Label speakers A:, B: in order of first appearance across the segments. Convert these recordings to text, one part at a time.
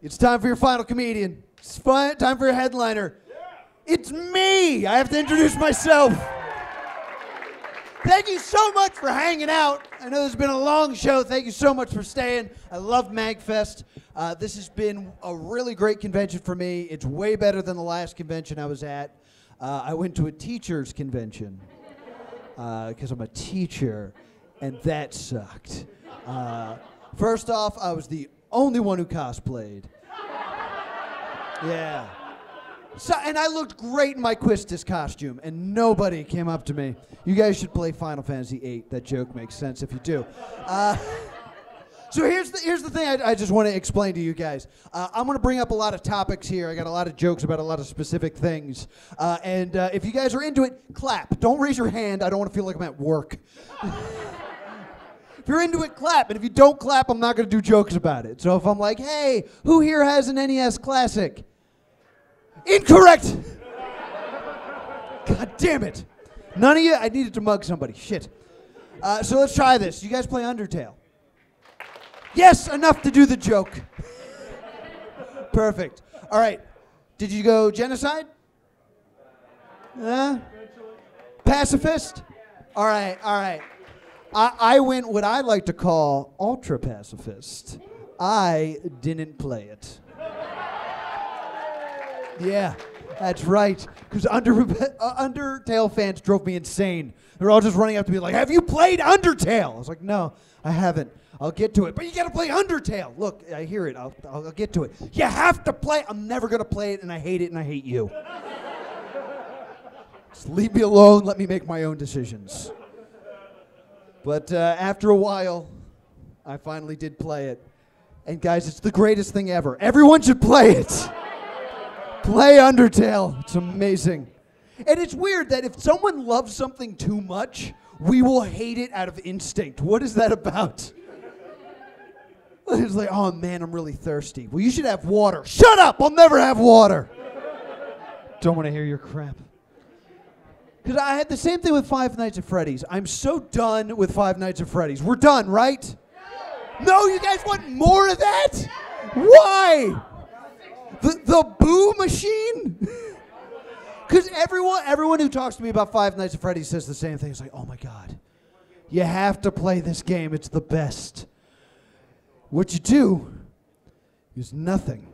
A: It's time for your final comedian. It's time for your headliner. It's me. I have to introduce myself. Thank you so much for hanging out. I know this has been a long show. Thank you so much for staying. I love MAGFest. This has been a really great convention for me. It's way better than the last convention I was at. I went to a teacher's convention because I'm a teacher, and that sucked. First off, I was the only one who cosplayed. Yeah. So, and I looked great in my Quistis costume, and nobody came up to me. You guys should play Final Fantasy VIII. That joke makes sense if you do. So here's the thing I just want to explain to you guys. I'm going to bring up a lot of topics here. I got a lot of jokes about a lot of specific things. And if you guys are into it, clap. Don't raise your hand. I don't want to feel like I'm at work. If you're into it, clap. And if you don't clap, I'm not going to do jokes about it. So if I'm like, hey, who here has an NES Classic? Incorrect! God damn it. None of you? I needed to mug somebody. Shit. So let's try this. You guys play Undertale? Yes, enough to do the joke. Perfect. All right. Did you go genocide? Pacifist? All right, all right. I went what I like to call ultra-pacifist. I didn't play it. Yeah, that's right. Because Undertale fans drove me insane. They're all just running up to me like, have you played Undertale? I was like, no, I haven't. I'll get to it. But you got to play Undertale. Look, I hear it. I'll get to it. You have to play. I'm never going to play it, and I hate it, and I hate you. Just leave me alone. Let me make my own decisions. But after a while, I finally did play it. And guys, it's the greatest thing ever. Everyone should play it. Play Undertale. It's amazing. And it's weird that if someone loves something too much, we will hate it out of instinct. What is that about? It's like, oh man, I'm really thirsty. Well, you should have water. Shut up! I'll never have water. Don't want to hear your crap. Because I had the same thing with Five Nights at Freddy's. I'm so done with Five Nights at Freddy's. We're done, right? No, you guys want more of that? Why? The boo machine? Because everyone who talks to me about Five Nights at Freddy's says the same thing. It's like, oh my God, you have to play this game. It's the best. What you do is nothing.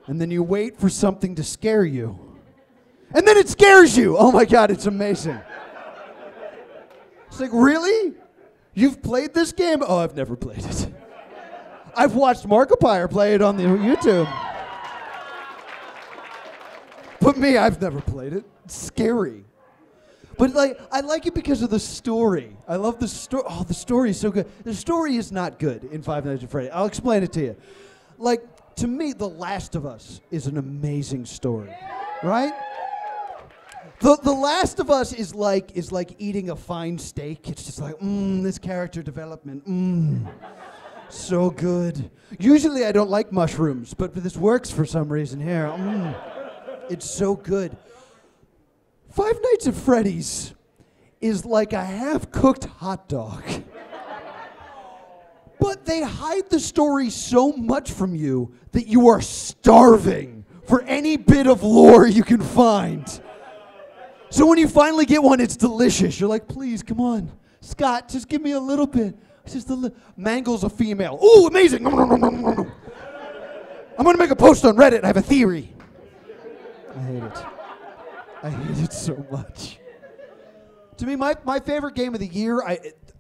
A: And then you wait for something to scare you. And then it scares you. Oh my God, it's amazing. It's like, really? You've played this game? Oh, I've never played it. I've watched Markiplier play it on the YouTube. But me, I've never played it. It's scary. But like, I like it because of the story. I love the story. Oh, the story is so good. The story is not good in Five Nights at Freddy's. I'll explain it to you. Like, to me, The Last of Us is an amazing story, right? The Last of Us is like eating a fine steak. It's just like, this character development, so good. Usually I don't like mushrooms, but this works for some reason here. It's so good. Five Nights at Freddy's is like a half-cooked hot dog. But they hide the story so much from you that you are starving for any bit of lore you can find. So when you finally get one, it's delicious. You're like, please, come on. Scott, just give me a little bit. Just a little. Mangle's a female. Ooh, amazing. I'm going to make a post on Reddit. I have a theory. I hate it. I hate it so much. To me, my favorite game of the year,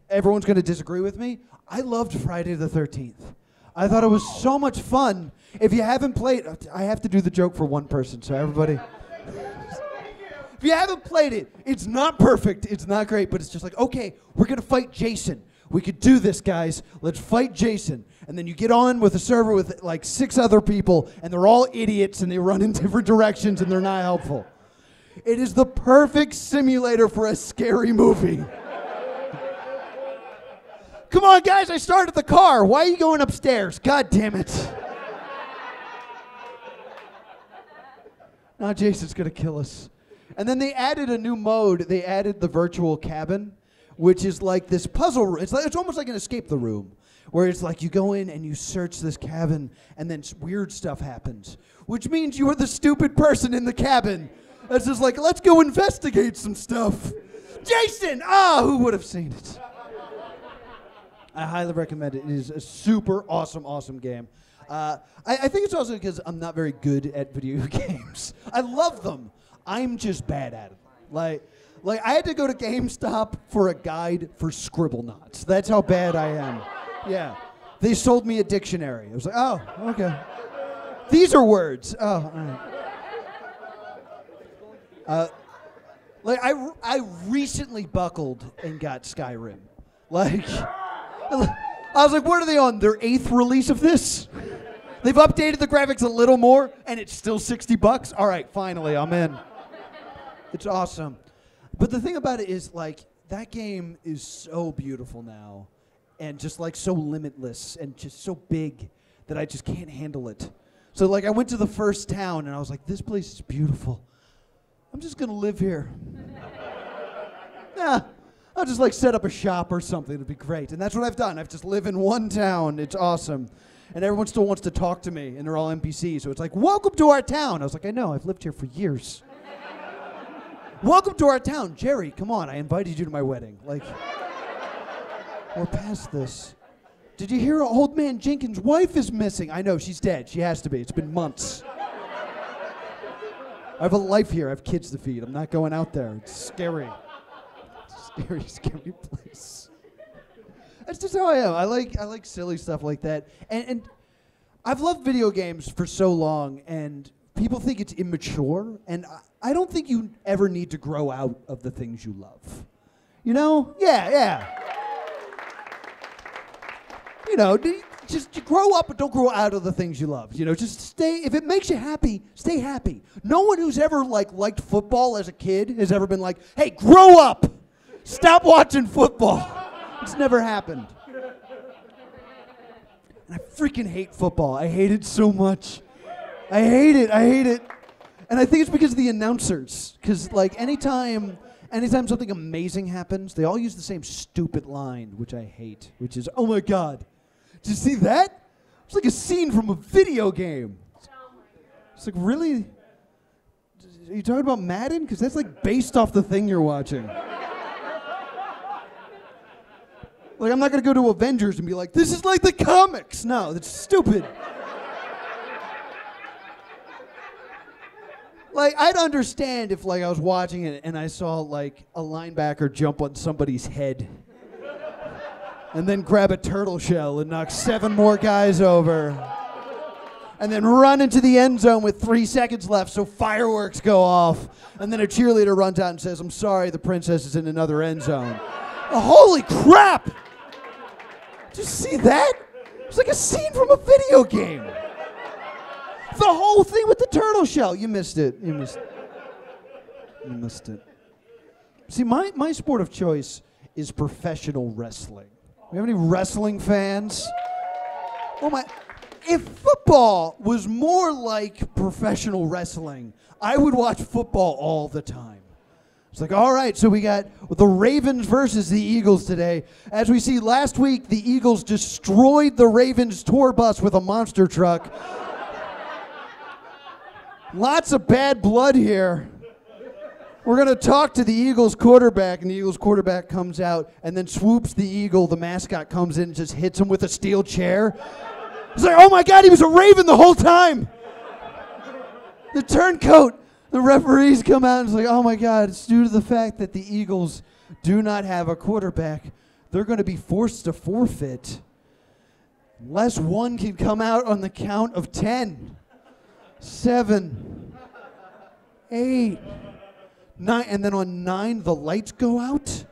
A: everyone's going to disagree with me, I loved Friday the 13th. I thought it was so much fun. If you haven't played, I have to do the joke for one person, so everybody. If you haven't played it, it's not perfect, it's not great, but it's just like, okay, we're going to fight Jason. We could do this, guys. Let's fight Jason. And then you get on with a server with like 6 other people, and they're all idiots, and they run in different directions, and they're not helpful. It is the perfect simulator for a scary movie. Come on, guys, I started the car. Why are you going upstairs? God damn it. Now Jason's going to kill us. And then they added a new mode. They added the virtual cabin, which is like this puzzle. It's almost like an escape the room, where it's like you go in and you search this cabin, and then weird stuff happens, which means you are the stupid person in the cabin. It's just like, let's go investigate some stuff. Jason! Who would have seen it? I highly recommend it. It is a super awesome game. I think it's also because I'm not very good at video games. I love them. I'm just bad at it. Like I had to go to GameStop for a guide for Scribblenauts. That's how bad I am. Yeah. They sold me a dictionary. I was like, oh, okay. These are words. Oh, all right. I recently buckled and got Skyrim. I was like, what are they on? Their 8th release of this? They've updated the graphics a little more, and it's still $60. All right, finally, I'm in. It's awesome. But the thing about it is, like, that game is so beautiful now, and just, like, so limitless, and just so big that I just can't handle it. So, like, I went to the first town, and I was like, this place is beautiful. I'm just going to live here. Yeah. I'll just like set up a shop or something. It'd be great. And that's what I've done. I've just lived in one town. It's awesome. And everyone still wants to talk to me, and they're all NPCs. So it's like, welcome to our town. I was like, I know. I've lived here for years. Welcome to our town. Jerry, come on. I invited you to my wedding. Like, we're past this. Did you hear old man Jenkins' wife is missing? I know. She's dead. She has to be. It's been months. I have a life here. I have kids to feed. I'm not going out there. It's scary. Scary place. That's just how I am. I like silly stuff like that. And I've loved video games for so long, and people think it's immature, and I don't think you ever need to grow out of the things you love. You know? Yeah. You know, just grow up, but don't grow out of the things you love. You know, just stay. If it makes you happy, stay happy. No one who's ever liked football as a kid has ever been like, hey, grow up. Stop watching football. It's never happened. And I freaking hate football. I hate it so much. I hate it. And I think it's because of the announcers. Because, like, anytime something amazing happens, they all use the same stupid line, which I hate, which is, oh my God, did you see that? It's like a scene from a video game. It's like, really? Are you talking about Madden? Because that's, like, based off the thing you're watching. Like, I'm not going to go to Avengers and be like, this is like the comics. No, that's stupid. Like, I'd understand if, like, I was watching it and I saw, like, a linebacker jump on somebody's head and then grab a turtle shell and knock 7 more guys over and then run into the end zone with 3 seconds left so fireworks go off and then a cheerleader runs out and says, I'm sorry, the princess is in another end zone. Oh, holy crap! Did you see that? It's like a scene from a video game. The whole thing with the turtle shell. You missed it. You missed it. See, my sport of choice is professional wrestling. We have any wrestling fans? Oh my! If football was more like professional wrestling, I would watch football all the time. It's like, all right, so we got the Ravens versus the Eagles today. As we see, last week, the Eagles destroyed the Ravens tour bus with a monster truck. Lots of bad blood here. We're going to talk to the Eagles quarterback, and the Eagles quarterback comes out and then swoops the eagle. The mascot comes in and just hits him with a steel chair. It's like, oh my God, he was a Raven the whole time. The turncoat. The referees come out and it's like, oh my God, it's due to the fact that the Eagles do not have a quarterback. They're going to be forced to forfeit unless one can come out on the count of 10, 7, 8, 9. And then on 9, the lights go out.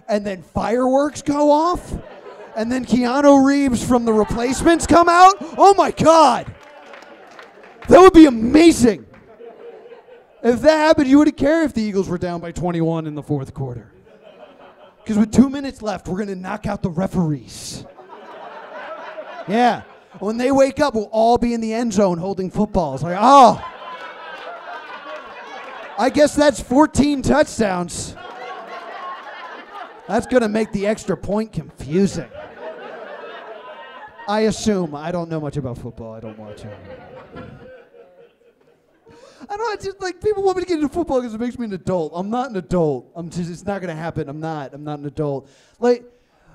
A: And then fireworks go off. And then Keanu Reeves from The Replacements come out. Oh my God. That would be amazing. If that happened, you wouldn't care if the Eagles were down by 21 in the 4th quarter. Because with 2 minutes left, we're going to knock out the referees. Yeah. When they wake up, we'll all be in the end zone holding footballs. Like, oh. I guess that's 14 touchdowns. That's going to make the extra point confusing. I assume. I don't know much about football. I don't watch it. I don't know, it's just like people want me to get into football because it makes me an adult. I'm not an adult. It's not gonna happen. I'm not an adult. Like,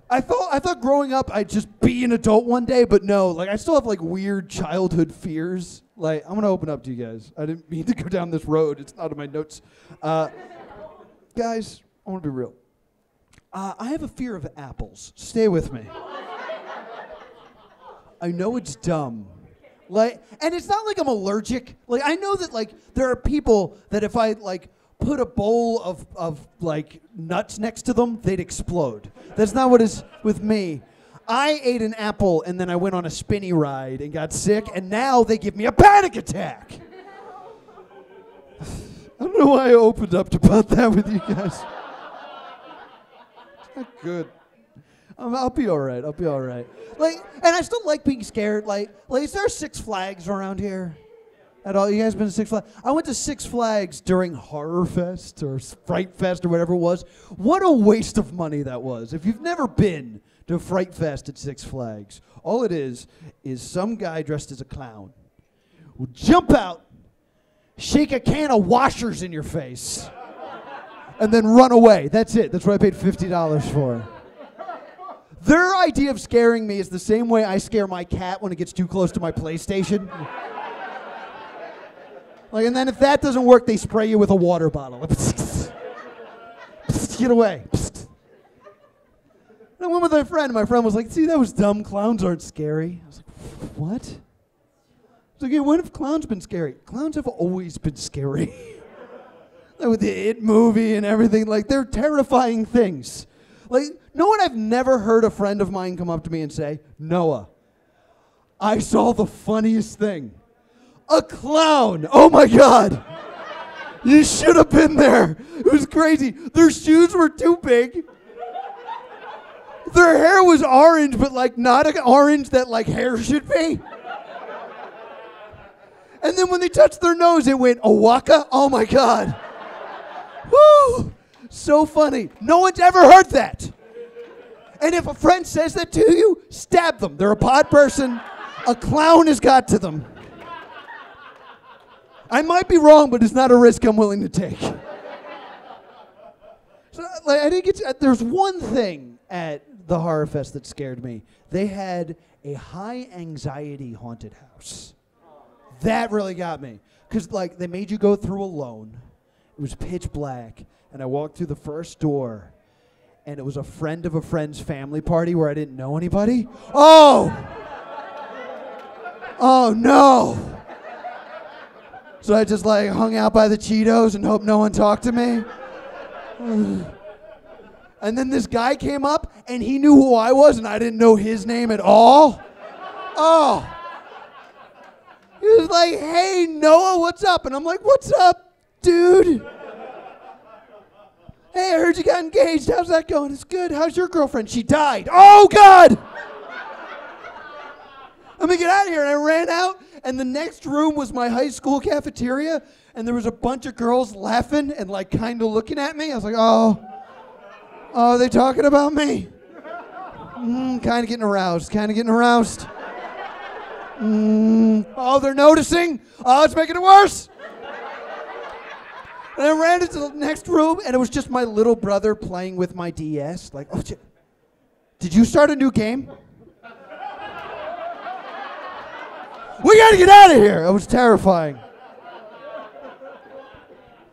A: I thought growing up I'd just be an adult one day, but no, like I still have like weird childhood fears. Like, I'm gonna open up to you guys. I didn't mean to go down this road. It's not in my notes. Guys, I wanna be real. I have a fear of apples. Stay with me. I know it's dumb. Like, and it's not like I'm allergic. Like, I know that like there are people that if I like put a bowl of like nuts next to them, they'd explode. That's not what is with me. I ate an apple and then I went on a spinny ride and got sick, and now they give me a panic attack. I don't know why I opened up about that with you guys. It's not good. I'll be all right. I'll be all right. Like, and I still like being scared. Like, is there Six Flags around here at all? You guys been to Six Flags? I went to Six Flags during Horror Fest or Fright Fest or whatever it was. What a waste of money that was. If you've never been to Fright Fest at Six Flags, all it is some guy dressed as a clown will jump out, shake a can of washers in your face, and then run away. That's it. That's what I paid $50 for. Their idea of scaring me is the same way I scare my cat when it gets too close to my PlayStation. Like, and then if that doesn't work, they spray you with a water bottle. Get away. And I went with my friend, and my friend was like, see, that was dumb. Clowns aren't scary. I was like, what? I was like, yeah, when have clowns been scary? Clowns have always been scary. Like with the It movie and everything, like, they're terrifying things. Like, no one I've never heard a friend of mine come up to me and say, Noah, I saw the funniest thing. A clown. Oh my God. You should have been there. It was crazy. Their shoes were too big. Their hair was orange, but like not an orange that like hair should be. And then when they touched their nose, it went, Owaka? Oh my God. Woo! So funny. No one's ever heard that. And if a friend says that to you, stab them. They're a pod person. A clown has got to them. I might be wrong, but it's not a risk I'm willing to take. So, like, I didn't get. There's one thing at the Horror Fest that scared me. They had a high anxiety haunted house. That really got me, because like they made you go through alone. It was pitch black. And I walked through the first door, and it was a friend of a friend's family party where I didn't know anybody. Oh! Oh, no! So I just, like, hung out by the Cheetos and hoped no one talked to me. And then this guy came up, and he knew who I was, and I didn't know his name at all. Oh! He was like, hey, Noah, what's up? And I'm like, what's up, dude? Hey, I heard you got engaged. How's that going? It's good. How's your girlfriend? She died. Oh, God! Let me get out of here. And I ran out, and the next room was my high school cafeteria, and there was a bunch of girls laughing and, like, kind of looking at me. I was like, oh, are they talking about me? Kind of getting aroused. Oh, they're noticing. Oh, it's making it worse. And I ran into the next room, and it was just my little brother playing with my DS. Like, oh, did you start a new game? We gotta get out of here. It was terrifying.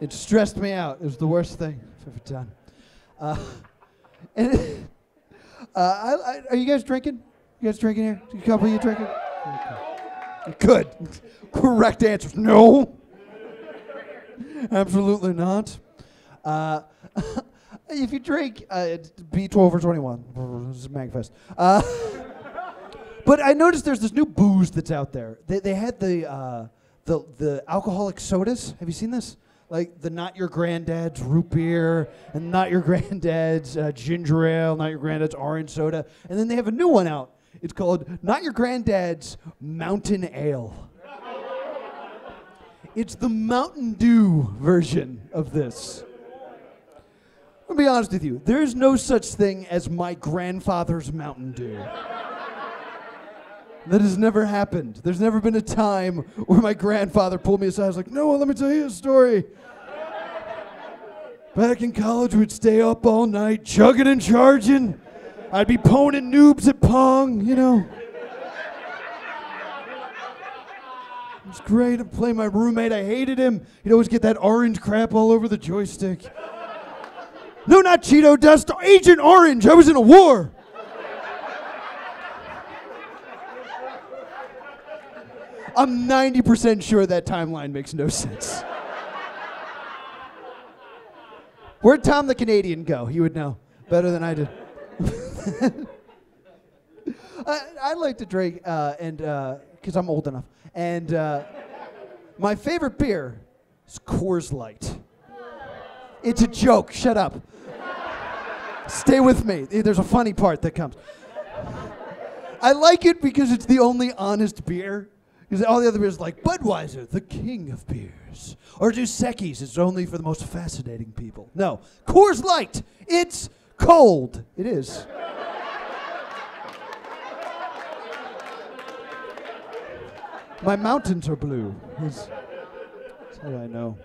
A: It stressed me out. It was the worst thing I've ever done. Are you guys drinking? You guys drinking here? A couple of you drinking? Okay. Good. Correct answer. No. Absolutely not. If you drink, be 12 or 21. This is MAGFest. But I noticed there's this new booze that's out there. They had the alcoholic sodas. Have you seen this? Like the Not Your Granddad's root beer, and Not Your Granddad's ginger ale, Not Your Granddad's orange soda. And then they have a new one out. It's called Not Your Granddad's Mountain Ale. It's the Mountain Dew version of this. I'll be honest with you. There's no such thing as my grandfather's Mountain Dew. That has never happened. There's never been a time where my grandfather pulled me aside and was like, Noah, let me tell you a story. Back in college, we'd stay up all night, chugging and charging. I'd be poning noobs at Pong, you know. It was great to play my roommate. I hated him. He'd always get that orange crap all over the joystick. No, not Cheeto dust, Agent Orange. I was in a war. I'm 90% sure that timeline makes no sense. Where'd Tom the Canadian go? He would know better than I did. I like to drink, because I'm old enough. And my favorite beer is Coors Light. It's a joke. Shut up. Stay with me. There's a funny part that comes. I like it because it's the only honest beer. Because all the other beers like Budweiser, the king of beers. Or Dos Equis, it's only for the most fascinating people. No, Coors Light, it's cold. It is. My mountains are blue. That's how I know.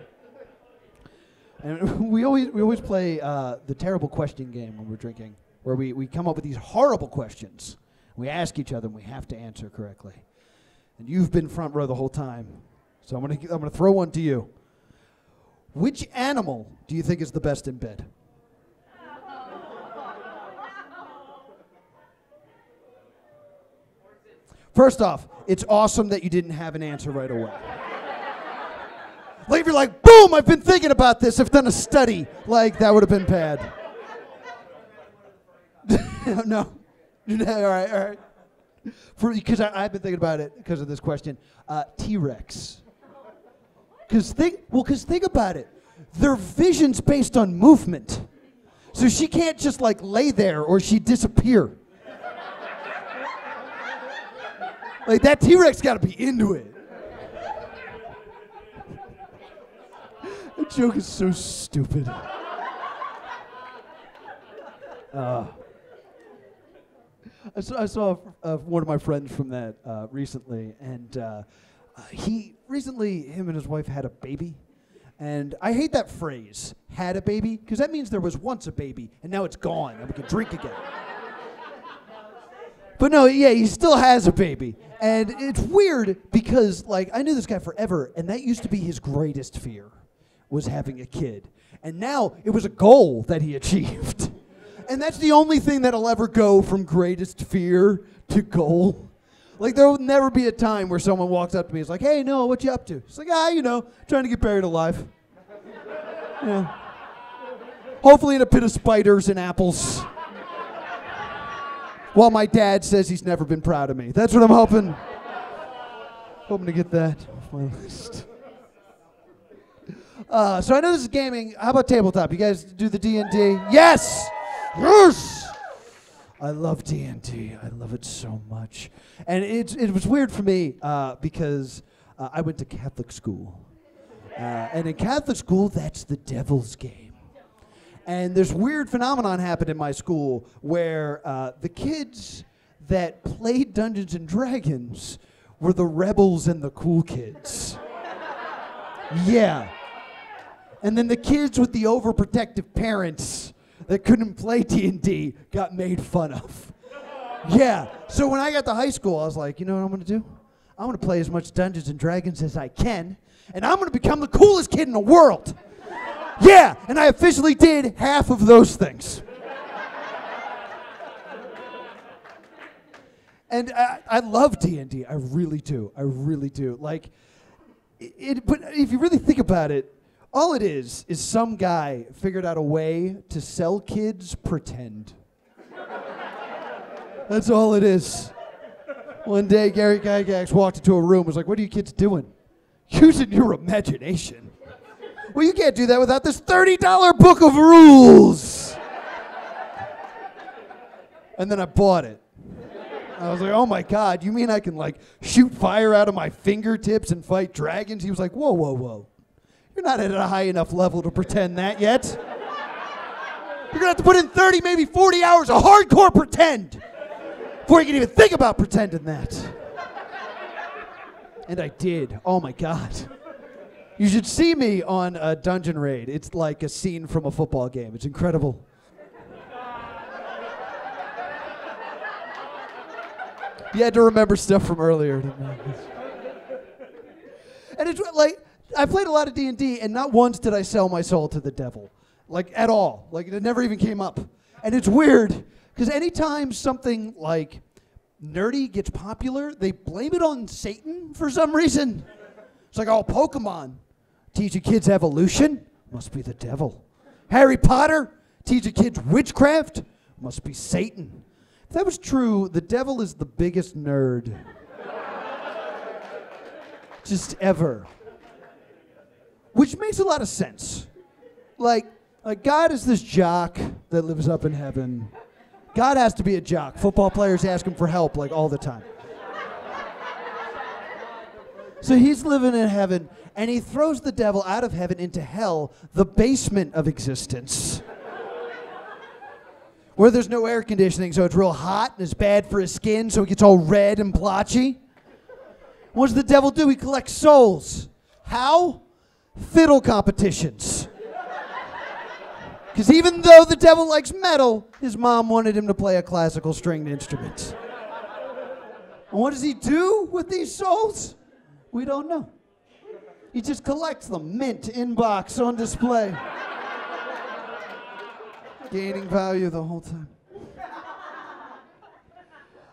A: And we always play the terrible question game when we're drinking, where we come up with these horrible questions. We ask each other and we have to answer correctly. And you've been front row the whole time. So I'm gonna throw one to you. Which animal do you think is the best in bed? First off, it's awesome that you didn't have an answer right away. Like if you're like, boom, I've been thinking about this, I've done a study. Like that would have been bad. No. All right. Because I've been thinking about it because of this question. T-Rex. Because think about it. Their vision's based on movement. So she can't just like lay there or she'd disappear. Like that T-Rex got to be into it. That joke is so stupid. I saw one of my friends from that recently, and him and his wife had a baby. And I hate that phrase, had a baby, because that means there was once a baby, and now it's gone, and we can drink again. But no, yeah, he still has a baby. And it's weird because, like, I knew this guy forever, and that used to be his greatest fear, was having a kid. And now it was a goal that he achieved. And that's the only thing that'll ever go from greatest fear to goal. Like, there will never be a time where someone walks up to me and is like, hey, Noah, what you up to? It's like, trying to get buried alive. Yeah. Hopefully in a pit of spiders and apples. While my dad says he's never been proud of me. That's what I'm hoping. Hoping to get that off my list. So I know this is gaming. How about tabletop? You guys do the D&D? Yes! Yes! I love D&D. I love it so much. And it was weird for me because I went to Catholic school. And in Catholic school, that's the devil's game. And there's weird phenomenon happened in my school where the kids that played Dungeons and Dragons were the rebels and the cool kids. Yeah. And then the kids with the overprotective parents that couldn't play D&D got made fun of. Yeah. So when I got to high school, I was like, you know what I'm going to do? I'm going to play as much Dungeons and Dragons as I can, and I'm going to become the coolest kid in the world. Yeah, and I officially did half of those things. And I love D&D. I really do. I really do. Like, but if you really think about it, all it is some guy figured out a way to sell kids pretend. That's all it is. One day, Gary Gygax walked into a room and was like, what are you kids doing? Using your imagination. Well, you can't do that without this $30 book of rules. And then I bought it. I was like, oh my God, you mean I can like shoot fire out of my fingertips and fight dragons? He was like, whoa, whoa, whoa. You're not at a high enough level to pretend that yet. You're gonna have to put in 30, maybe 40 hours of hardcore pretend before you can even think about pretending that. And I did. Oh my God. You should see me on a dungeon raid. It's like a scene from a football game. It's incredible. You had to remember stuff from earlier. And it's like, I played a lot of D&D, and not once did I sell my soul to the devil. Like, at all. Like, it never even came up. And it's weird, because anytime something, like, nerdy gets popular, they blame it on Satan for some reason. It's like, oh, Pokemon, teaching kids evolution? Must be the devil. Harry Potter, teaching kids witchcraft? Must be Satan. If that was true, the devil is the biggest nerd. Just ever. Which makes a lot of sense. Like God is this jock that lives up in heaven. God has to be a jock. Football players ask him for help like all the time. So he's living in heaven, and he throws the devil out of heaven into hell, the basement of existence. Where there's no air conditioning, so it's real hot and it's bad for his skin, so he gets all red and blotchy. What does the devil do? He collects souls. How? Fiddle competitions. Because even though the devil likes metal, his mom wanted him to play a classical stringed instrument. And what does he do with these souls? We don't know. He just collects them, mint, in box, on display. Gaining value the whole time.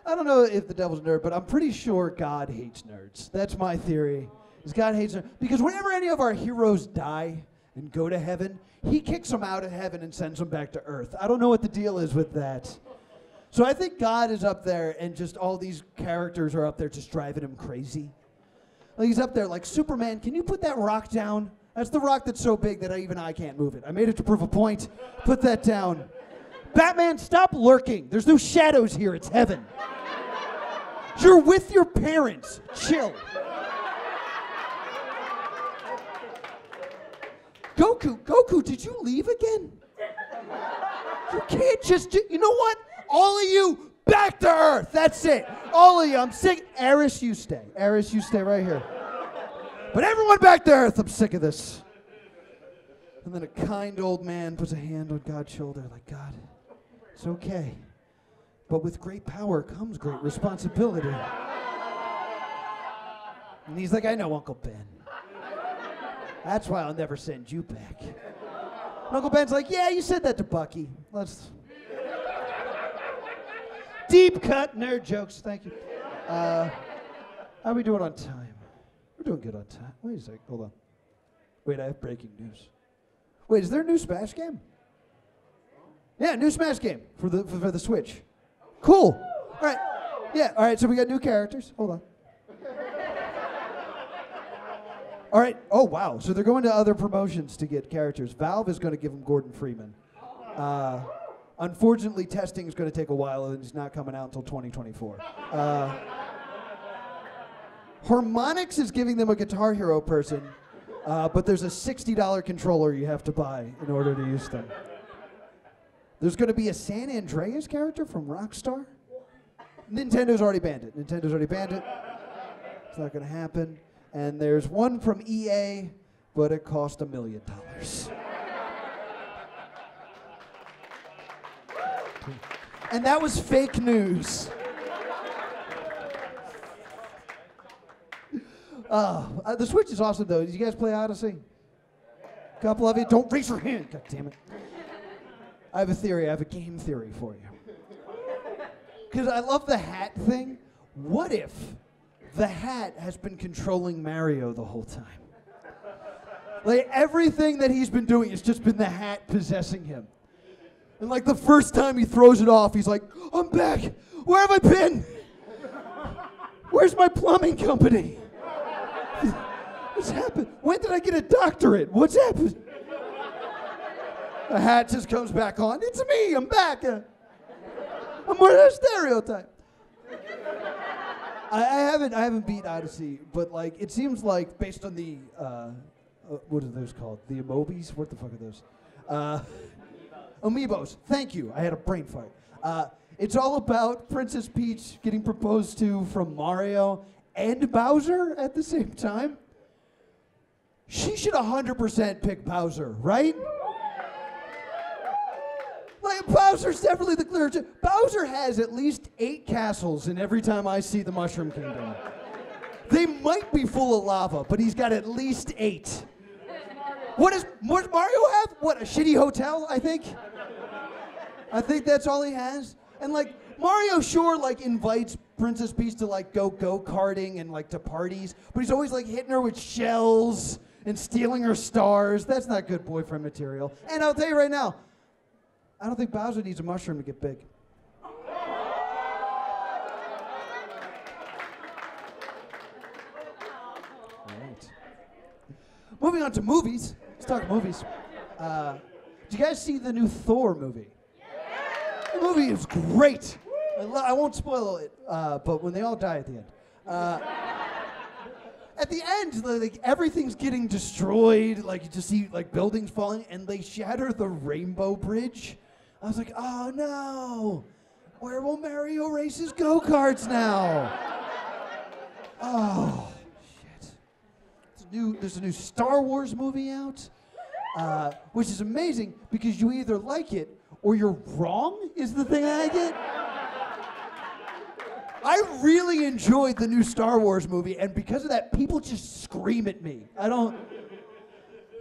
A: I don't know if the devil's a nerd, but I'm pretty sure God hates nerds. That's my theory. Is God hates nerds. Because whenever any of our heroes die and go to heaven, he kicks them out of heaven and sends them back to earth. I don't know what the deal is with that. So I think God is up there and just all these characters are up there just driving him crazy. Like he's up there like, Superman, can you put that rock down? That's the rock that's so big that even I can't move it. I made it to prove a point. Put that down. Batman, stop lurking. There's no shadows here. It's heaven. You're with your parents. Chill. Goku, did you leave again? You can't just, you know what? All of you, back to Earth. That's it. All of you, I'm sick. Eris, you stay. Eris, you stay right here. But everyone back to Earth, I'm sick of this. And then a kind old man puts a hand on God's shoulder, like, God, it's okay. But with great power comes great responsibility. And he's like, I know, Uncle Ben. That's why I'll never send you back. And Uncle Ben's like, yeah, you said that to Bucky. Let's... Deep cut nerd jokes, thank you. How are we doing on time? We're doing good on time. Wait a sec, hold on. Wait, I have breaking news. Wait, is there a new Smash game? Yeah, new Smash game for the Switch. Cool. All right. Yeah, all right, so we got new characters. Hold on. All right. Oh, wow. So they're going to other promotions to get characters. Valve is going to give them Gordon Freeman. Unfortunately, testing is going to take a while, and it's not coming out until 2024. Harmonix is giving them a Guitar Hero person, but there's a $60 controller you have to buy in order to use them. There's going to be a San Andreas character from Rockstar. Nintendo's already banned it. It's not going to happen. And there's one from EA, but it cost $1 million. And that was fake news. The Switch is awesome, though. Did you guys play Odyssey? A couple of you? Don't raise your hand. God damn it. I have a theory. I have a game theory for you. Because I love the hat thing. What if the hat has been controlling Mario the whole time? Like, everything that he's been doing has just been the hat possessing him. And like the first time he throws it off, he's like, I'm back. Where have I been? Where's my plumbing company? What's happened? When did I get a doctorate? What's happened? The hat just comes back on. It's me, I'm back. I'm more than a stereotype. I haven't beat Odyssey, but like it seems like based on the what are those called? The emojis? What the fuck are those? Amiibos. Thank you. I had a brain fart. It's all about Princess Peach getting proposed to from Mario and Bowser at the same time. She should 100% pick Bowser, right? Like, Bowser's definitely the clear. Bowser has at least 8 castles in every time I see the Mushroom Kingdom. They might be full of lava, but he's got at least 8. What does Mario have? What, a shitty hotel, I think? I think that's all he has. And like, Mario sure like invites Princess Peach to like go-karting and like to parties, but he's always like hitting her with shells and stealing her stars. That's not good boyfriend material. And I'll tell you right now, I don't think Bowser needs a mushroom to get big. All right. Moving on to movies. Let's talk movies. Did you guys see the new Thor movie? The movie is great. I won't spoil it, but when they all die at the end. At the end, like everything's getting destroyed. Like you just see like buildings falling, and they shatter the Rainbow Bridge. I was like, oh no, where will Mario race his go-karts now? Oh shit! There's a new Star Wars movie out, which is amazing because you either like it or you're wrong. Is the thing I get. I really enjoyed the new Star Wars movie, and because of that, people just scream at me. You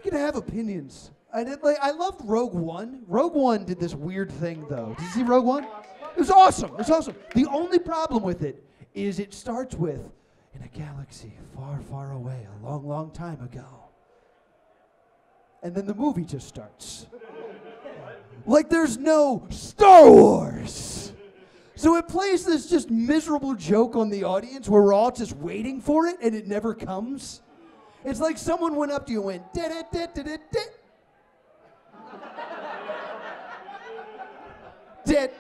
A: can have opinions. I loved Rogue One. Rogue One did this weird thing, though. Did you see Rogue One? It was awesome. It was awesome. The only problem with it is it starts with, in a galaxy far, far away, a long, long time ago. And then the movie just starts. Like there's no Star Wars. So it plays this just miserable joke on the audience where we're all just waiting for it and it never comes. It's like someone went up to you and went, da-da-da-da-da-da.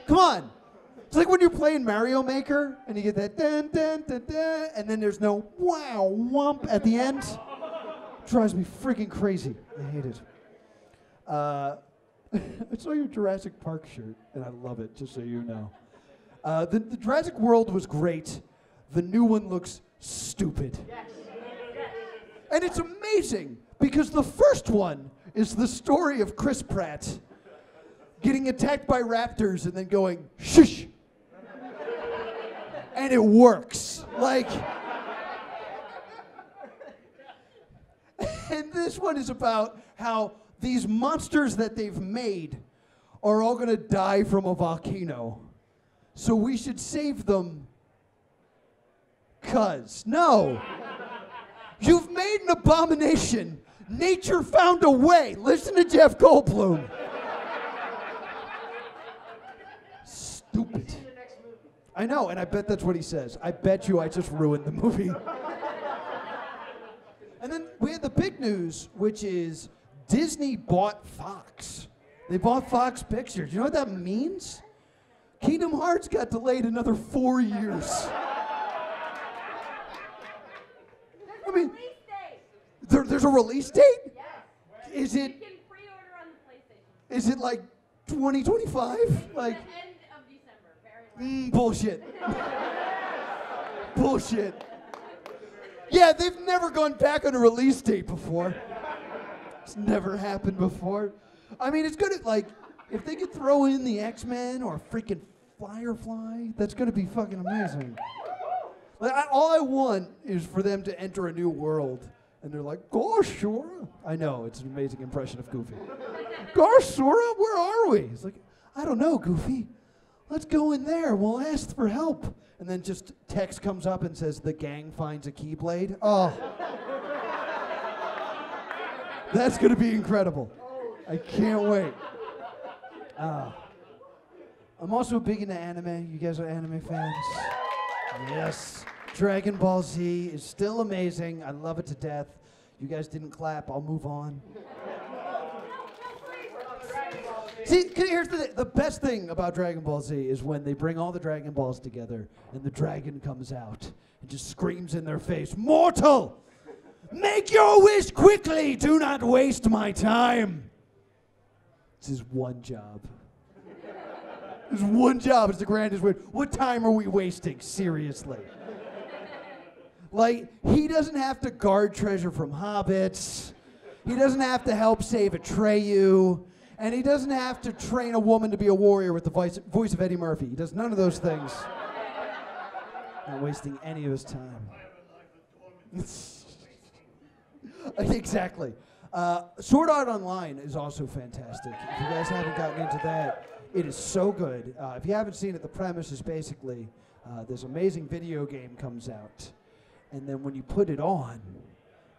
A: Come on. It's like when you're playing Mario Maker and you get that dun dun dun dun, and then there's no wow wump at the end. It drives me freaking crazy. I hate it. I saw your Jurassic Park shirt and I love it, just so you know. The Jurassic World was great. The new one looks stupid. Yes. And it's amazing because the first one is the story of Chris Pratt getting attacked by raptors and then going, shush. And it works. Like, and this one is about how these monsters that they've made are all gonna die from a volcano. So we should save them, 'cause. No. You've made an abomination. Nature found a way. Listen to Jeff Goldblum. Stupid. I know, and I bet that's what he says. I bet you I just ruined the movie. And then we had the big news, which is Disney bought Fox. They bought Fox Pictures. You know what that means? Kingdom Hearts got delayed another 4 years. I mean, there's a release date?
B: Yes.
A: Is it?
B: You can pre-order on the PlayStation.
A: Is it like 2025? Like.
B: The end of December, very
A: Bullshit. Bullshit. Yeah, they've never gone back on a release date before. It's never happened before. I mean, it's good at like, if they could throw in the X-Men or freaking Firefly, that's gonna be fucking amazing. Like, all I want is for them to enter a new world, and they're like, "Gosh, Sora." I know it's an amazing impression of Goofy. "Gosh, Sora, where are we?" It's like, "I don't know, Goofy. Let's go in there. We'll ask for help." And then just text comes up and says, "The gang finds a Keyblade." Oh, that's gonna be incredible. I can't wait. I'm also big into anime. You guys are anime fans? Yes. Dragon Ball Z is still amazing. I love it to death. You guys didn't clap. I'll move on. See, here's the best thing about Dragon Ball Z is when they bring all the Dragon Balls together and the dragon comes out and just screams in their face, "Mortal! Make your wish quickly! Do not waste my time!" It's his one job. His one job is the grandest win. What time are we wasting? Seriously. Like, he doesn't have to guard treasure from hobbits. He doesn't have to help save Atreyu. And he doesn't have to train a woman to be a warrior with the voice of Eddie Murphy. He does none of those things. Not wasting any of his time. Exactly. Sword Art Online is also fantastic. If you guys haven't gotten into that, it is so good. If you haven't seen it, the premise is basically this amazing video game comes out. And then when you put it on,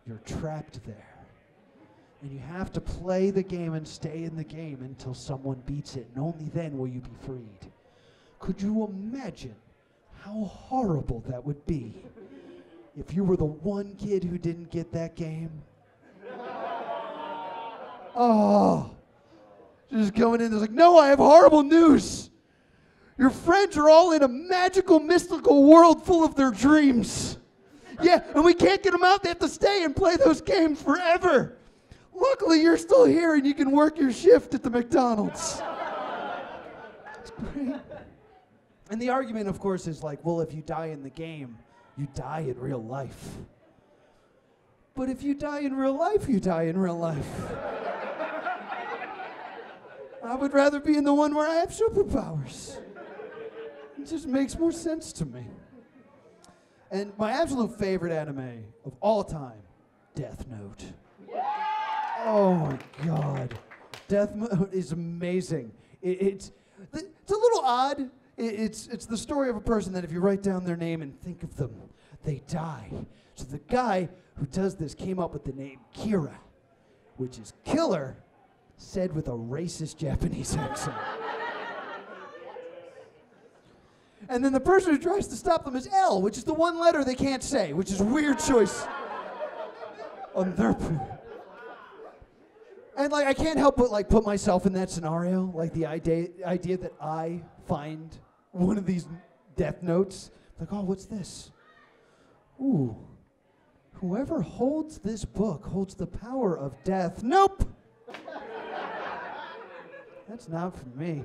A: you're trapped there. And you have to play the game and stay in the game until someone beats it. And only then will you be freed. Could you imagine how horrible that would be if you were the one kid who didn't get that game? Oh, just going in, there's like, no, I have horrible news. Your friends are all in a magical, mystical world full of their dreams. Yeah, and we can't get them out. They have to stay and play those games forever. Luckily, you're still here and you can work your shift at the McDonald's. It's great. And the argument, of course, is like, well, if you die in the game, you die in real life. But if you die in real life, you die in real life. I would rather be in the one where I have superpowers. It just makes more sense to me. And my absolute favorite anime of all time, Death Note. Oh my God. Death Note is amazing. It's a little odd. It's the story of a person that if you write down their name and think of them, they die. So the guy who does this came up with the name Kira, which is killer, said with a racist Japanese accent. And then the person who tries to stop them is L, which is the one letter they can't say, which is a weird choice on their part. And like I can't help but like put myself in that scenario, like the idea that I find one of these death notes, like, oh, what's this? Ooh, whoever holds this book holds the power of death. Nope. That's not for me.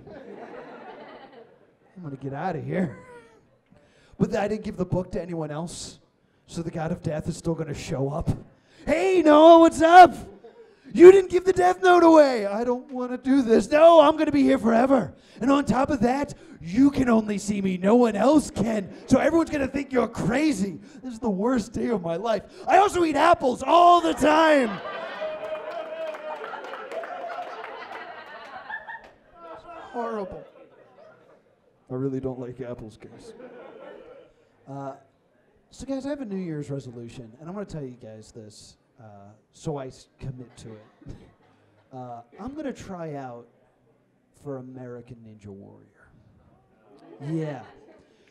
A: I'm gonna get out of here. But I didn't give the book to anyone else, so the god of death is still gonna show up. Hey, Noah, what's up? You didn't give the death note away. I don't want to do this. No, I'm gonna be here forever. And on top of that, you can only see me. No one else can. So everyone's gonna think you're crazy. This is the worst day of my life. I also eat apples all the time. It's horrible. I really don't like apples, guys. So guys, I have a New Year's resolution, and I'm going to tell you guys this, so I commit to it. I'm going to try out for American Ninja Warrior. Yeah.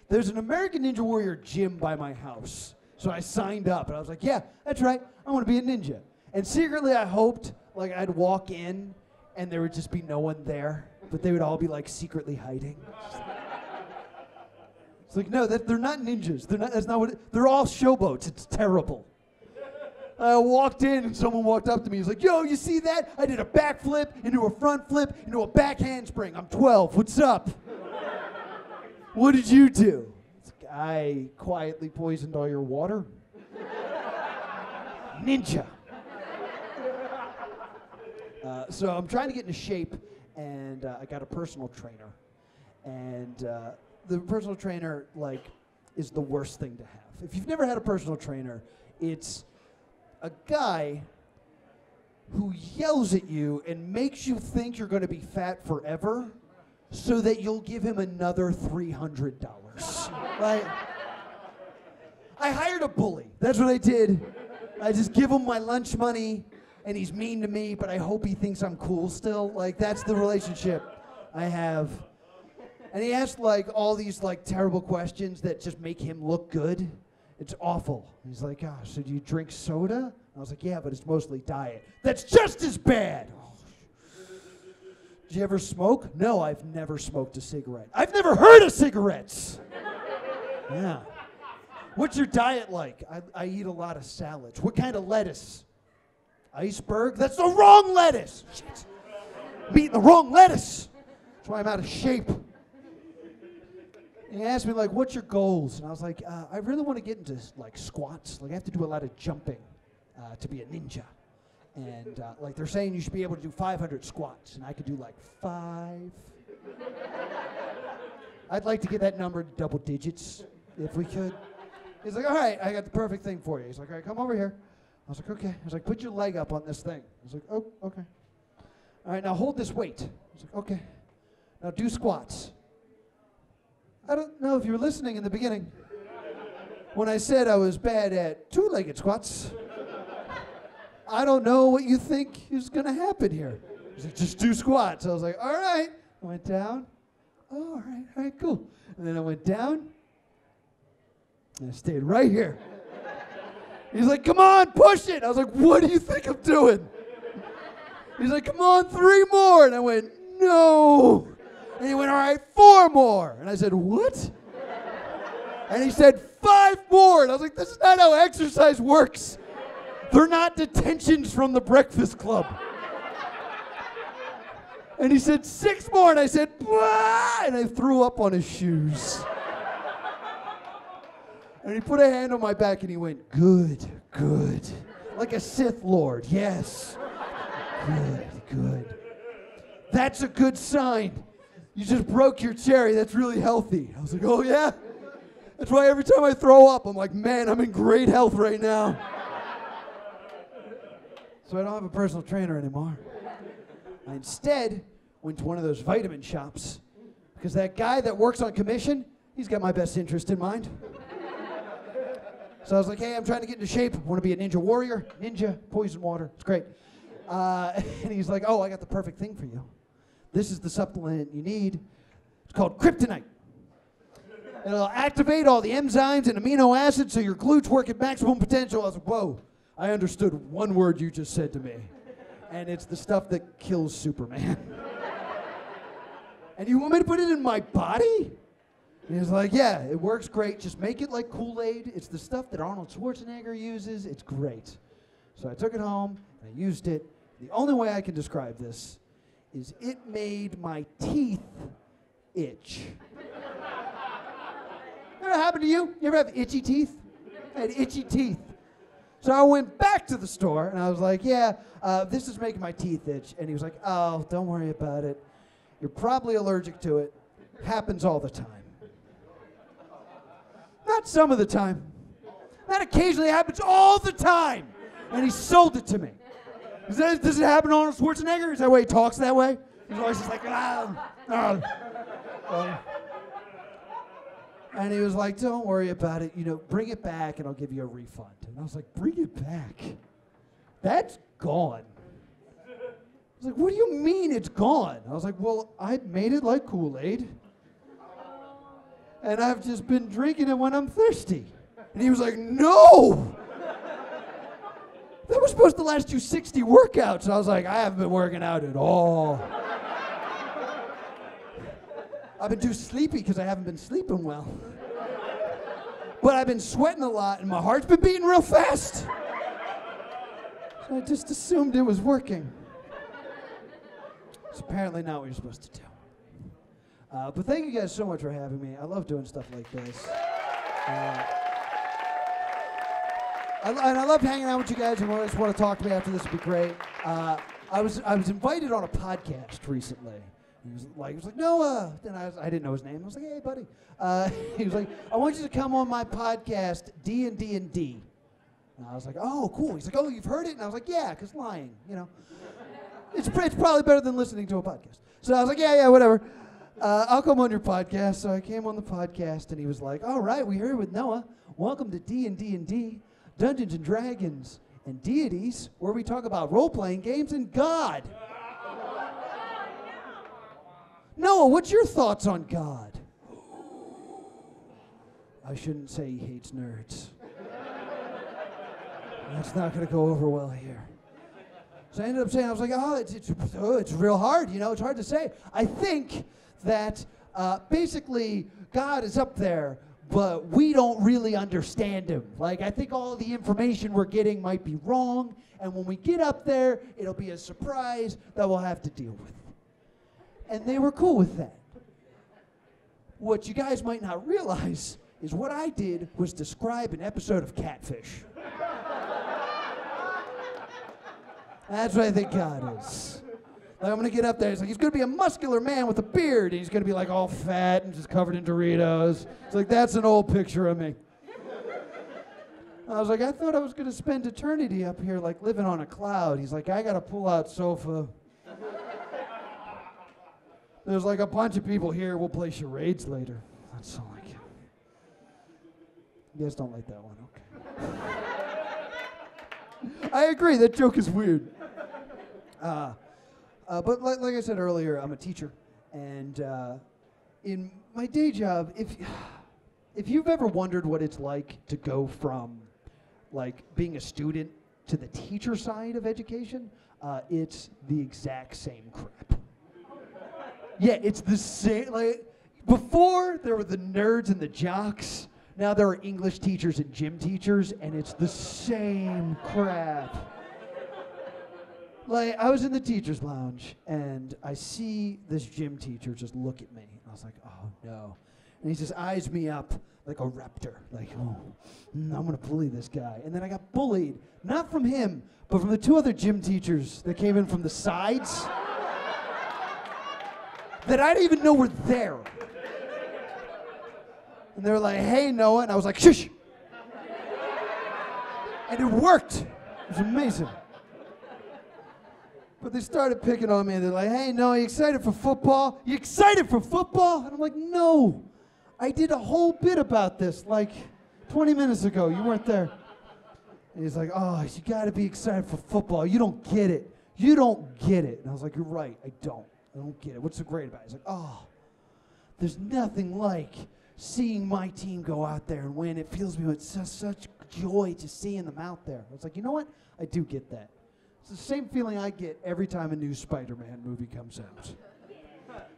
A: There's an American Ninja Warrior gym by my house, so I signed up, and I was like, yeah, that's right, I want to be a ninja. And secretly I hoped, like, I'd walk in, and there would just be no one there, but they would all be, like, secretly hiding. It's like, no, they're not ninjas. That's not what they're all showboats. It's terrible. I walked in and someone walked up to me. He's like, yo, you see that? I did a backflip into a front flip into a back handspring. I'm 12. What's up? What did you do? It's like, I quietly poisoned all your water. Ninja. So I'm trying to get into shape, and I got a personal trainer. And the personal trainer, like, is the worst thing to have. If you've never had a personal trainer, it's a guy who yells at you and makes you think you're going to be fat forever so that you'll give him another $300. Like, I hired a bully. That's what I did. I just give him my lunch money, and he's mean to me, but I hope he thinks I'm cool still. Like, that's the relationship I have. And he asked, like, all these, like, terrible questions that just make him look good. It's awful. He's like, oh, so do you drink soda? I was like, yeah, but it's mostly diet. That's just as bad. Oh. Did you ever smoke? No, I've never smoked a cigarette. I've never heard of cigarettes. Yeah. What's your diet like? I eat a lot of salads. What kind of lettuce? Iceberg? That's the wrong lettuce. Shit. I'm eating the wrong lettuce. That's why I'm out of shape. And he asked me, like, what's your goals? And I was like, I really want to get into, like, squats. Like, I have to do a lot of jumping to be a ninja. And, like, they're saying you should be able to do 500 squats. And I could do, like, 5. I'd like to get that number to double digits, if we could. He's like, all right, I got the perfect thing for you. He's like, all right, come over here. I was like, okay. I was like, put your leg up on this thing. I was like, oh, okay. All right, now hold this weight. I was like, okay. Now do squats. I don't know if you were listening in the beginning when I said I was bad at two-legged squats. I don't know what you think is going to happen here. He's like, just do squats. I was like, all right. I went down. Oh, all right, cool. And then I went down, and I stayed right here. He's like, come on, push it. I was like, what do you think I'm doing? He's like, come on, 3 more. And I went, no. And he went, all right, 4 more. And I said, what? And he said, 5 more. And I was like, this is not how exercise works. They're not detentions from the Breakfast Club. And he said, 6 more. And I said, "Bah!" And I threw up on his shoes. And he put a hand on my back and he went, good, good. Like a Sith Lord, yes. Good, good. That's a good sign. You just broke your cherry. That's really healthy. I was like, oh, yeah? That's why every time I throw up, I'm like, man, I'm in great health right now. So I don't have a personal trainer anymore. I instead went to one of those vitamin shops because that guy that works on commission, he's got my best interest in mind. So I was like, hey, I'm trying to get into shape. I want to be a ninja warrior. Ninja, poison water. It's great. And he's like, oh, I got the perfect thing for you. This is the supplement you need. It's called kryptonite. It'll activate all the enzymes and amino acids so your glutes work at maximum potential. I was like, whoa, I understood one word you just said to me. And it's the stuff that kills Superman. And you want me to put it in my body? And he was like, yeah, it works great. Just make it like Kool-Aid. It's the stuff that Arnold Schwarzenegger uses. It's great. So I took it home, and I used it. The only way I can describe this is it made my teeth itch. Ever happened to you? You ever have itchy teeth? I had itchy teeth. So I went back to the store, and I was like, yeah, this is making my teeth itch. And he was like, oh, don't worry about it. You're probably allergic to it. Happens all the time. Not some of the time. That occasionally happens all the time. And he sold it to me. Does it happen to Arnold Schwarzenegger? Is that why he talks that way? He's always just like, And he was like, don't worry about it. You know, bring it back and I'll give you a refund. And I was like, bring it back? That's gone. I was like, what do you mean it's gone? I was like, well, I made it like Kool-Aid. And I've just been drinking it when I'm thirsty. And he was like, no! That was supposed to last you 60 workouts. And I was like, I haven't been working out at all. I've been too sleepy because I haven't been sleeping well. But I've been sweating a lot and my heart's been beating real fast. So I just assumed it was working. It's apparently not what you're supposed to do. But thank you guys so much for having me. I love doing stuff like this. And I love hanging out with you guys. And if you just want to talk to me after this, would be great. I was invited on a podcast recently. He was like, Noah. And I didn't know his name. I was like, hey, buddy. He was like, I want you to come on my podcast, D&D and D. And I was like, oh, cool. He's like, oh, you've heard it? And I was like, yeah, because lying, you know. It's probably better than listening to a podcast. So I was like, yeah, whatever. I'll come on your podcast. So I came on the podcast, and he was like, all right, we're here with Noah. Welcome to D&D and D, Dungeons and Dragons and Deities, where we talk about role-playing games and God. Noah, what's your thoughts on God? I shouldn't say he hates nerds. That's not going to go over well here. So I ended up saying, I was like, it's real hard, you know, it's hard to say. I think that basically God is up there, but we don't really understand him. Like, I think all of the information we're getting might be wrong, and when we get up there, it'll be a surprise that we'll have to deal with. And they were cool with that. What you guys might not realize is what I did was describe an episode of Catfish. That's what I think God is. Like, I'm gonna get up there, he's gonna be a muscular man with a beard, and he's gonna be like all fat and just covered in Doritos. It's like, that's an old picture of me. I was like, I thought I was gonna spend eternity up here like living on a cloud. He's like, I got a pull-out sofa. There's like a bunch of people here, we'll play charades later. That's all I can. You guys don't like that one, okay. I agree, that joke is weird. But like I said earlier, I'm a teacher, and in my day job, if you've ever wondered what it's like to go from like being a student to the teacher side of education, it's the exact same crap. Yeah, it's the same. Like before, there were the nerds and the jocks. Now there are English teachers and gym teachers, and it's the same crap. Like, I was in the teacher's lounge, and I see this gym teacher just look at me. And I was like, oh, no. And he just eyes me up like a raptor. Like, oh, I'm going to bully this guy. And then I got bullied, not from him, but from the two other gym teachers that came in from the sides that I didn't even know were there. And they were like, hey, Noah. And I was like, shush. And it worked. It was amazing. But they started picking on me, and they're like, hey, no, you excited for football? You excited for football? And I'm like, no. I did a whole bit about this like 20 minutes ago. You weren't there. And he's like, oh, you got to be excited for football. You don't get it. You don't get it. And I was like, you're right. I don't get it. What's so great about it? He's like, oh, there's nothing like seeing my team go out there and win. It fills me with such joy to seeing them out there. I was like, you know what? I do get that. It's the same feeling I get every time a new Spider-Man movie comes out.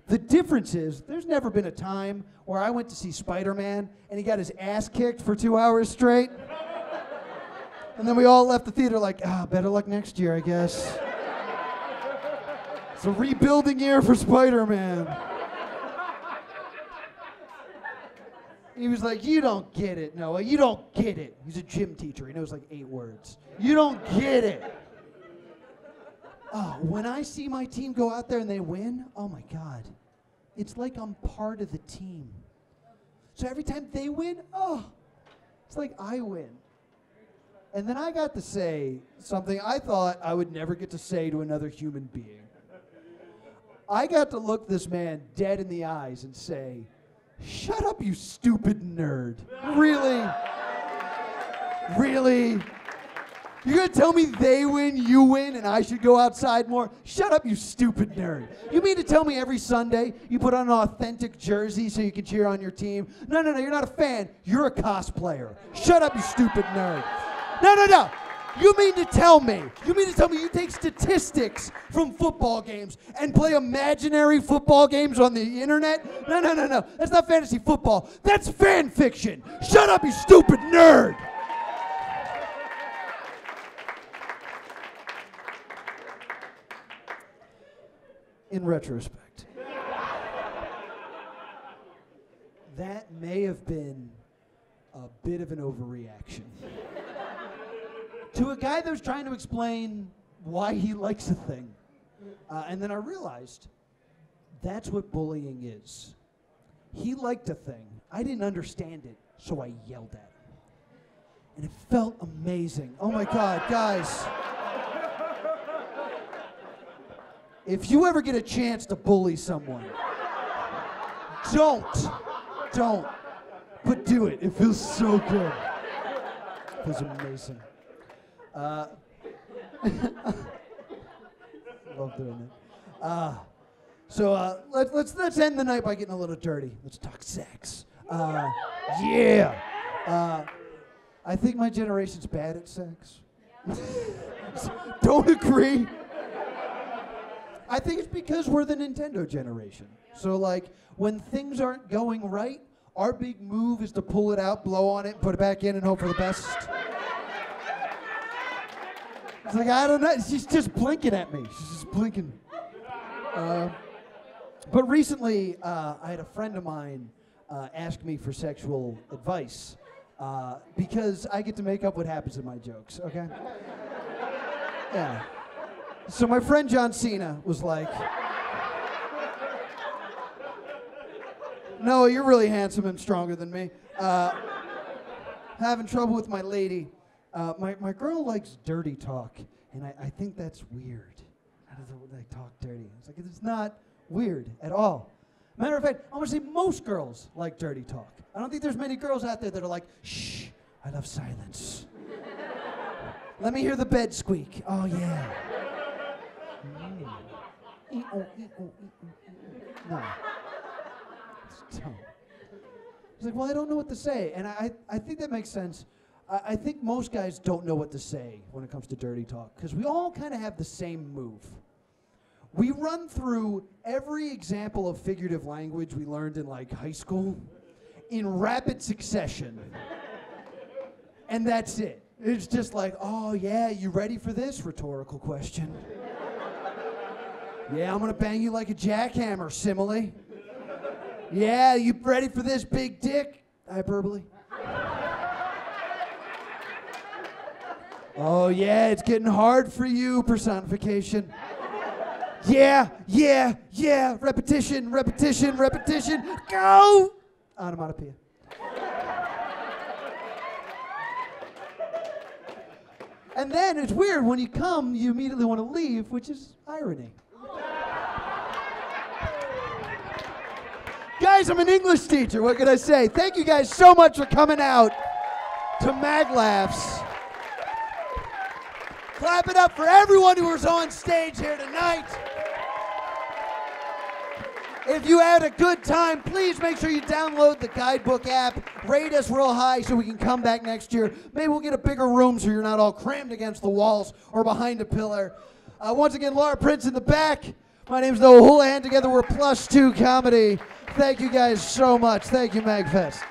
A: The difference is, there's never been a time where I went to see Spider-Man and he got his ass kicked for 2 hours straight. And then we all left the theater like, better luck next year, I guess. It's a rebuilding year for Spider-Man. He was like, you don't get it, Noah. You don't get it. He's a gym teacher. He knows like 8 words. You don't get it. Oh, when I see my team go out there and they win, oh my God. It's like I'm part of the team. So every time they win, it's like I win. And then I got to say something I thought I would never get to say to another human being. I got to look this man dead in the eyes and say, shut up, you stupid nerd. Really? Really? You're going to tell me they win, you win, and I should go outside more? Shut up, you stupid nerd. You mean to tell me every Sunday you put on an authentic jersey so you can cheer on your team? No, you're not a fan. You're a cosplayer. Shut up, you stupid nerd. No. You mean to tell me you take statistics from football games and play imaginary football games on the internet? No. That's not fantasy football. That's fan fiction. Shut up, you stupid nerd. In retrospect, that may have been a bit of an overreaction to a guy that was trying to explain why he likes a thing. And then I realized that's what bullying is. He liked a thing. I didn't understand it, so I yelled at him. And it felt amazing. Oh my God, guys. If you ever get a chance to bully someone, don't, but do it. It feels so good. It feels amazing. Love doing it. So let's end the night by getting a little dirty. Let's talk sex. Yeah. I think my generation's bad at sex. Don't agree. I think it's because we're the Nintendo generation. So like, when things aren't going right, our big move is to pull it out, blow on it, put it back in, and hope for the best. It's like, I don't know. She's just blinking at me. She's just blinking. But recently, I had a friend of mine ask me for sexual advice because I get to make up what happens in my jokes, okay? Yeah. So my friend John Cena was like, "No, you're really handsome and stronger than me. Having trouble with my lady. My girl likes dirty talk, and I think that's weird. How does they talk dirty?" It's like, it's not weird at all. Matter of fact, I want to say most girls like dirty talk. I don't think there's many girls out there that are like, "Shh, I love silence. Let me hear the bed squeak. Oh, yeah. No. It's dumb. It's like, well, I don't know what to say. And I think that makes sense. I think most guys don't know what to say when it comes to dirty talk, because we all kind of have the same move. We run through every example of figurative language we learned in like high school in rapid succession. And that's it. It's just like, "Oh yeah, you ready for this?" Rhetorical question. "Yeah, I'm gonna bang you like a jackhammer," simile. "Yeah, you ready for this, big dick?" Hyperbole. "Oh yeah, it's getting hard for you," personification. "Yeah, yeah, yeah, repetition, repetition, repetition, go!" Onomatopoeia. And then it's weird, when you come, you immediately want to leave, which is irony. Guys, I'm an English teacher, what can I say? Thank you guys so much for coming out to MAGLaughs. Clap it up for everyone who was on stage here tonight. If you had a good time, please make sure you download the Guidebook app. Rate us real high so we can come back next year. Maybe we'll get a bigger room so you're not all crammed against the walls or behind a pillar. Once again, Laura Prince in the back. My name's Noah Houlihan. Together we're +2 Comedy. Thank you guys so much. Thank you, MAGFest.